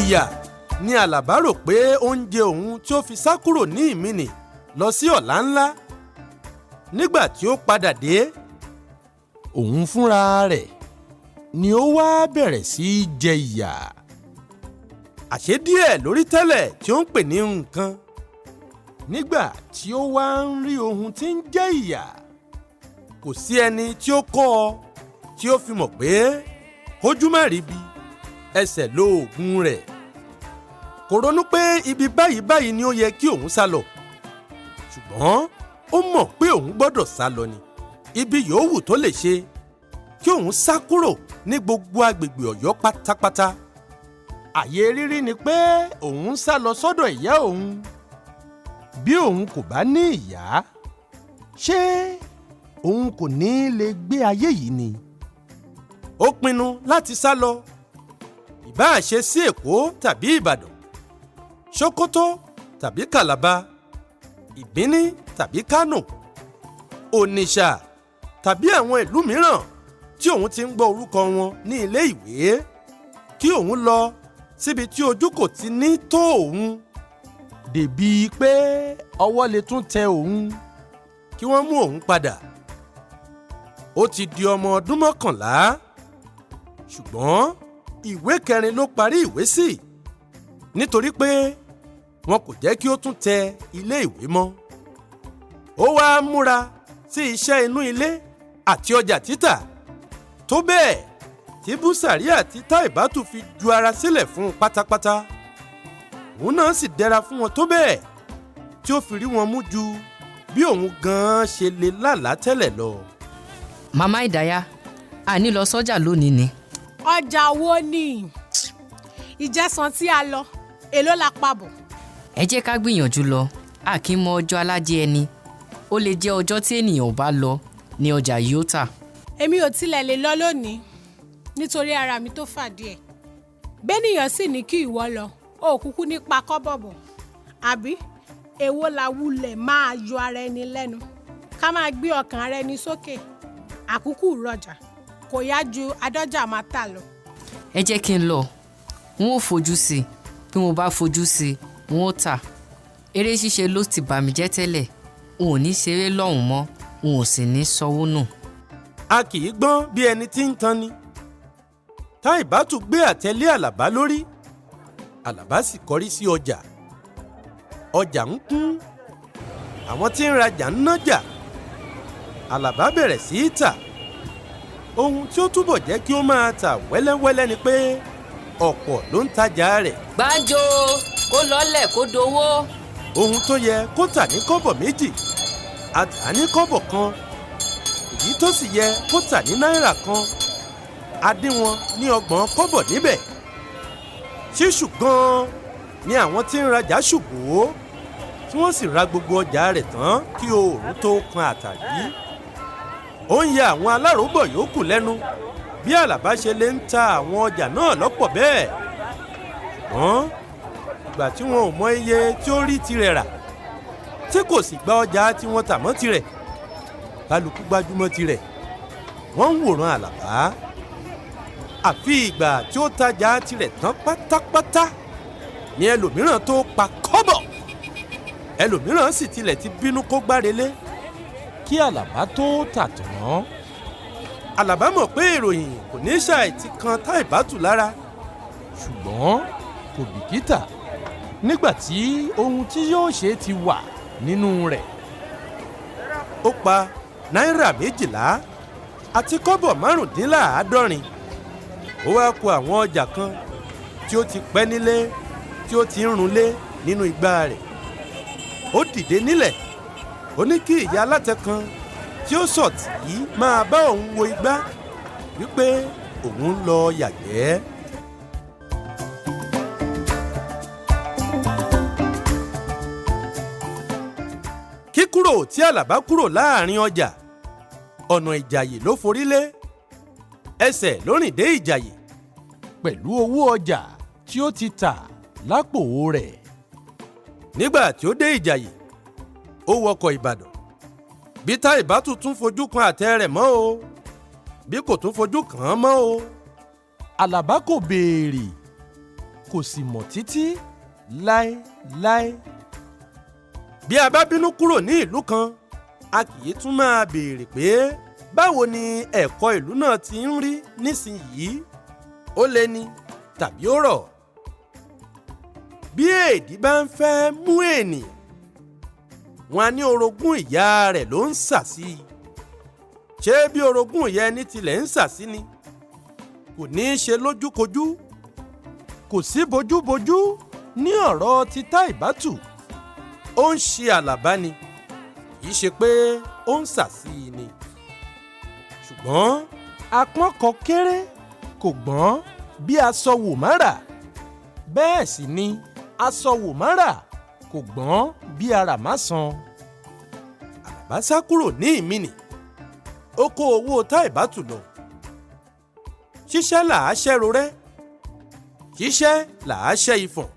ìyà ni Àlàbá rò pé oúnjẹ òun tí ó fi sá kúrò ní ìmìnì lọ sí ọ̀lá ńlá. Nígbà tí ó padà dé, òun fúnra rẹ̀ ni ó wá bẹ̀rẹ̀ sí í jẹ ìyà. Àṣé díẹ̀ lórí tẹ́lẹ̀ tí ó ń pè ní nǹkan. Nígbà tí ó wá ń rí ohun tí ń jẹ́ ìyà, kò sí ẹni tí ó kọ́ ọ tí ó fi mọ̀ pé kójú má rí bi ẹsẹ̀ lóògùn rẹ̀. Kò ronú pé ibi báyìí ni ó yẹ kí òun sá lọ, ṣùgbọ́n ó mọ̀ pé òun gbọ́dọ̀ sá lọ ni. Ibi yòówù tó lè ṣe kí òun sá kúrò ní gbogbo agbègbè Ọ̀yọ́ pátápátá. Àyè rírí ni pé òun sá lọ sọ́dọ̀ ìyá òun. Bí òun kò bá ní ìyá, ṣé òun kò ní lè gbé ayé yìí ni? Ó pinnu láti sá lọ, ìbáà ṣe sí Èkó tàbí Ìbàdàn, Sókótó tàbí Kàlàbá, Ìbíní tàbí Kánò, Onitsha tàbí àwọn ìlú mìíràn tí òun ti ń gbọ́ orúkọ wọn ní ilé ìwé, kí òun lọ síbi tí ojú kò ti ní tó òun, dèbí pé ọwọ́ lè tún tẹ òun kí wọ́n mú òun padà. Ó ti di ọmọ ọdún 11, ṣùgbọ́n ìwé 4 ló parí ìwé sí, nítorí pé wọn kò jẹ́ kí ó tún tẹ ilé ìwé mọ́. Ó wá múra sí iṣẹ́ inú ilé àti ọjà títà, tó bẹ́ẹ̀ tí Búsàrí àti Táìbátù fi ju ara sílẹ̀ fún un pátápátá. Òun náà sì dẹra fún wọn tó bẹ́ẹ̀ tí ó fi rí wọn mú ju bí òun gan-an ṣe lè lálàá tẹ́lẹ̀ lọ. Màmá Ìdáyà, a ní lọ sọ́jà lónìí ni. Ọjà wo ni? Ìjẹsàn tí a lọ, èló la pa bọ̀? Ẹ jẹ́ ká gbìyànjú lọ, a kì í mọ ọjọ́ alájẹ ẹni. Ó lè jẹ́ ọjọ́ tí ènìyàn ò bá lọ ní ọjà yìí ó tà. Èmi ò tilẹ̀ lè lọ lónìí nítorí ara mi tó fà díẹ̀. Bẹ́nìyàn sì ní kí ìwọ lọ, ó kúkú nípa kọ́bọ̀ bọ̀. Àbí èwo la wulẹ̀ máa yọ ara ẹni lẹ́nu, ká máa gbé ọkàn ara ẹni sókè. Àkúkù rọjà kò yá ju adọ́jà máa tà lọ. Ẹ jẹ́ kí n lọ, n ó fojú sí i, bí mo bá fojú sí i, n ó tà. Eré ṣíṣe ló ti bà mí jẹ́ tẹ́lẹ̀, n ò ní ṣeré lọ́hùn mọ́, n ò sì ní sanwó nù. A kì í gbọ́n bí ẹni tí ń tan ni. Táìbátù gbé àtẹ̀lé Àlàbá lórí, Àlàbá sì kọrí sí ọjà. Ọjà ń kún, àwọn tí ń rajà ń nájà. Àlàbá bẹ̀rẹ̀ sí í tà. Ohun tí ó túbọ̀ jẹ́ kí ó máa tà wẹ́lẹ́wẹ́lẹ́ ni pé ọ̀pọ̀ ló ń tajà rẹ̀. Gbáǹjo kó lọ́lẹ̀ kó dowó. Ohun tó yẹ kó tà ní kọ́bọ̀ 2, a tà ní kọ́bọ̀ 1. Èyí tó sì yẹ kó tà ní náírà 1, a dín wọn ní 30 kọ́bọ̀ níbẹ̀. Ṣíṣù gan-an ni àwọn tí ń rajà ṣùgbọ́, tí wọ́n sì ra gbogbo ọjà rẹ̀ tán kí oòrùn tó kan àtàrí. Ó ń ya àwọn aláròbọ̀ yòókù lẹ́nu bí Àlàbá ṣe lè ń ta àwọn ọjà náà lọ́pọ̀ bẹ́ẹ̀. Ṣùgbọ́n ìgbà tí wọn ò mọ iye tí ó rí tirẹ̀ rà, tí kò sì gba ọjà tí wọ́n tà mọ́ tirẹ̀, kálukú gbájúmọ́ tirẹ̀, wọ́n ń wòran Àlàbá. Àfi ìgbà tí ó tajà tirẹ̀ tán pátápátá ni ẹlòmíràn tó pa kọ́bọ̀. Ẹlòmíràn sì tilẹ̀ ti bínú kó gbárelé kí Àlàbá tó tà tán. Àlàbá mọ̀ pé ìròyìn kò ní ṣàì ti kan Táìbátù lára, ṣùgbọ́n kò bìkítà nígbà tí ohun tí yóò ṣe ti wà nínú rẹ̀. Ó pa náírà 12 àti kọ́bọ̀ 75. Ó wá kù àwọn ọjà kan tí ó ti pẹ́ nílé tí ó ti ń runlé nínú igbá rẹ̀. Ó dìde nílẹ̀, ó ní kí ìyá alátẹ kan tí ó sọ̀tì yìí máa bá òun wo igbá wípé òun ń lọ yàgbẹ́. Kíkúrò tí Àlàbá kúrò láàrin ọjà, ọ̀nà Ìjàyè ló forí lé, ẹsẹ̀ ló rìn dé Ìjàyè pẹ̀lú owó ọjà tí ó ti tà lápò rẹ̀. Nígbà tí ó dé Ìjàyè, ó wọkọ̀ Ìbàdàn. Bí Táìbátù tún fojú kan àtẹ rẹ̀ mọ́ o, bí kò tún fojú kàn án mọ́ o. Àlàbá kò béèrè, kò sì mọ̀ títí láéláé. bí a bá bínú kúrò ní ìlú kan a kì í tún máa béèrè pé báwo ni ẹ̀kọ́ ìlú náà ti ń rí nísìnyìí, ó le ni tàbí ó rọ̀. bí èdí bá ń fẹ́ mú ènìyàn, wọn á ní orogún ìyá rẹ̀ ló ń sà sí i. ṣé bí orogún ìyá ẹni tilẹ̀ ń sà sí ni? kò ní í ṣe lójúkojú, kò sí bójúbójú ní ọ̀rọ̀ títà ìbátù. ó ń ṣe àlàbá ni, kì í ṣe pé ó ń sà sí i ni. ṣùgbọ́n apọ́n kan kéré kò gbọ́n bí aṣọ wòmárà, bẹ́ẹ̀ sì ni aṣọ wòmárà kò gbọ́n bí aràmásàn. Àlàbá sá kúrò ní ìmìnì, ó kó owó táìbátù lọ. ṣíṣẹ́ làá ṣẹ́ro rẹ́, ṣíṣẹ́ làá ṣẹ́ ifọ̀n.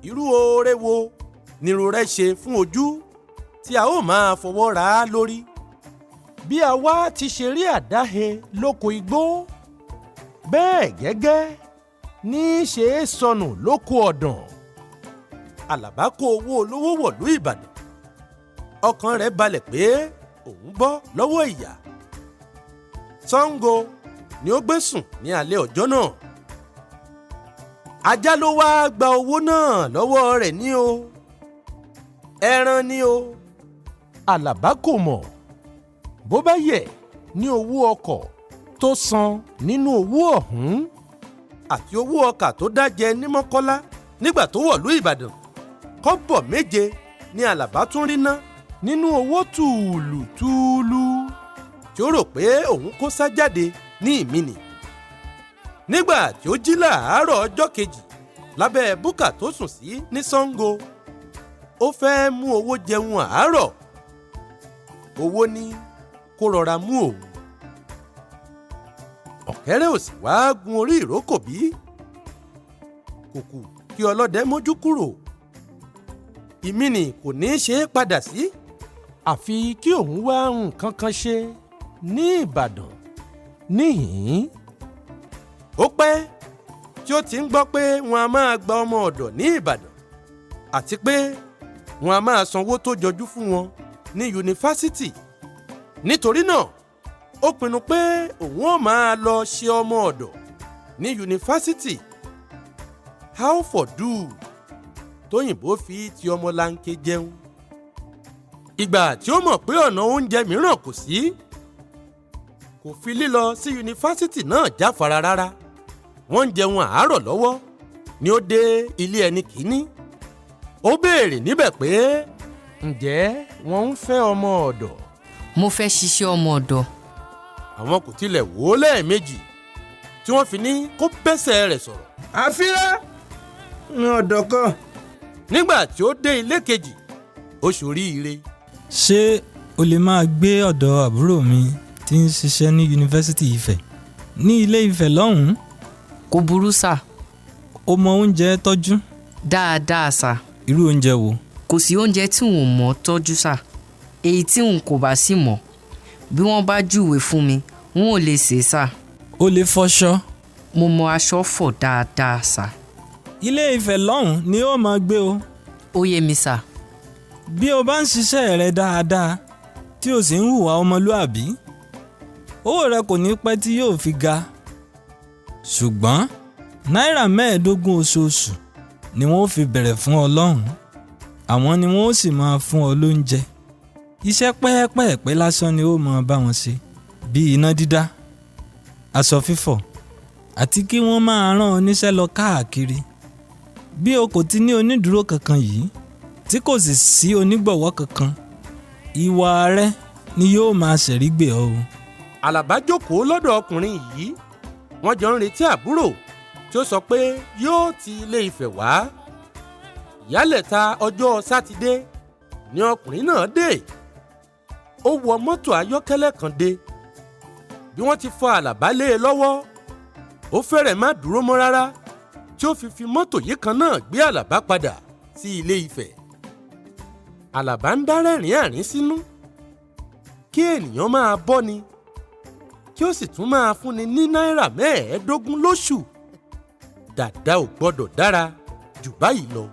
irú oore wo nírú rẹ́ ṣe fún ojú tí a ó máa fọwọ́ ra á lórí? bí a wá ti ṣe rí àdáhe lóko igbó, bẹ́ẹ̀ gẹ́gẹ́ ní í ṣe é sọnù lóko ọ̀dàn. Àlàbá kó owó olówó wọ̀lú Ìbàdàn, ọkàn rẹ̀ balẹ̀ pé òun bọ́ lọ́wọ́ ìyà. Ṣàngó ni ó gbé sùn ní alẹ́ ọjọ́ náà. ajá ló wá gba owó náà lọ́wọ́ rẹ̀ ní o, ẹran ní o. Àlàbá kò mọ̀ bó bá yẹ ní owó ọkọ̀ tó san nínú owó ọ̀hún àti owó ọkà tó dájẹ ní Mọ́kọ́lá nígbà tó wọ̀lú Ìbàdàn. kọ́bọ̀ méje ni Àlàbá tún rí ná nínú owó tùùlùtùùlù tí ó rò pé òun kó sá jáde ní ìmìnì. nígbà tí ó jí láàárọ̀ ọjọ́ kejì lábẹ́ búkà tó sùn sí ní Ṣàngó, ó fẹ́ mú owó jẹun àárọ̀. owó ní kó rọra mú òun. ọ̀kẹ́rẹ́ ò sì wá gun orí ìrókò bí? kò kù kí ọlọ́dẹ mójú kúrò. ìmìnì kò ní í ṣe é padà sí, àfi kí òun wá nǹkan kan ṣe ní Ìbàdàn níhìn-ín. ó pẹ́ tí ó ti ń gbọ́ pé wọn a máa gba ọmọ ọ̀dọ̀ ní Ìbàdàn àti pé wọn a máa sanwó tó jọjú fún wọn ní yunifásítì. nítorí náà ó pinnu pé òun ó máa lọ ṣe ọmọ ọ̀dọ̀ ní yunifásítì. how for do tóyìnbó fi ti ọmọlanke jẹun. ìgbà tí ó mọ̀ pé ọ̀nà oúnjẹ mìíràn kò sí, kò fi lílọ sí yunifásítì náà jáfara rárá. wọ́n ń jẹun àárọ̀ lọ́wọ́ ni ó dé ilé ẹni kìíní. ó béèrè níbẹ̀ pé ǹjẹ́ wọ́n ń fẹ́ ọmọ ọ̀dọ̀? mo fẹ́ ṣiṣẹ́ ọmọ ọ̀dọ̀. àwọn kò tilẹ̀ wò ó lẹ́ẹ̀mejì tí wọ́n fi ní kó bẹ́sẹ̀ rẹ̀ sọ̀rọ̀. àfírá ní ọ̀dọ̀ kan. nígbà tí ó dé ilé kejì, ó ṣoríire. ṣé o lè máa gbé ọ̀dọ̀ àbúrò mi tí ń ṣiṣẹ́ ní yunifásítì Ifẹ̀ ní ilé Ifẹ̀ lọ́hùn-ún? kò burú sà. o mọ oúnjẹ tọ́jú? dáadáa sà. irú oúnjẹ wo? kò sí oúnjẹ tí n ò mọ̀ tọ́jú sà. èyí tí n kò bá sì mọ̀, bí wọ́n bá júwèé fún mi n ò lè sè é sà. o lè fọṣọ? mo mọ aṣọ fọ̀ dáadáa sà. ilé Ifẹ̀ lọ́hùn-ún ni ó máa gbé o. ó yé mi sà. bí o bá ń ṣiṣẹ́ rẹ dáadáa tí o sì ń hùwà ọmọlúàbí, owó rẹ kò ní pẹ́ tí yóò fi ga. ṣùgbọ́n náírà 15 oṣooṣù ni wọ́n fi bẹ̀rẹ̀ fún ọ lọ́hùn-ún. àwọn ni wọ́n sì máa fún ọ lóúnjẹ. iṣẹ́ pẹ́ẹ́pẹ́ẹ̀pẹ́ lásán ni ó máa bá wọn ṣe, bíi iná dídá, aṣọ fífọ̀, àti kí wọ́n máa rán ọ níṣẹ́ lọ káàkiri. bí o kò ti ní onídùúró kankan yìí, tí kò sì sí onígbọ̀wọ́ kankan, ìwà rẹ ni yóò máa ṣẹ̀rí gbé ọ. Àlàbá jókòó lọ́dọ̀ ọkùnrin yìí, wọ́n jọ ń retí àbúrò tí ó sọ pé yóò ti ilé Ifẹ̀ wá. ìyálẹ̀ta ọjọ́ sátidé ni ọkùnrin náà dé. ó wọ mọ́tò ayọ́kẹ́lẹ́ kan dé. bí wọ́n ti fọ Àlàbá lé e lọ́wọ́, ó fẹ́rẹ̀ má dúró mọ́ rárá tí ó fi mọ́tò yìí kan náà gbé Àlàbá padà sí ilé Ifẹ̀. Àlàbá ń dá rẹ́rìn àrín sínú. kí ènìyàn máa bọ́ ni kí ó sì tún máa fúnni ní náírà 15 lóṣù. dàda ò gbọ́dọ̀ dára jù báyìí lọ.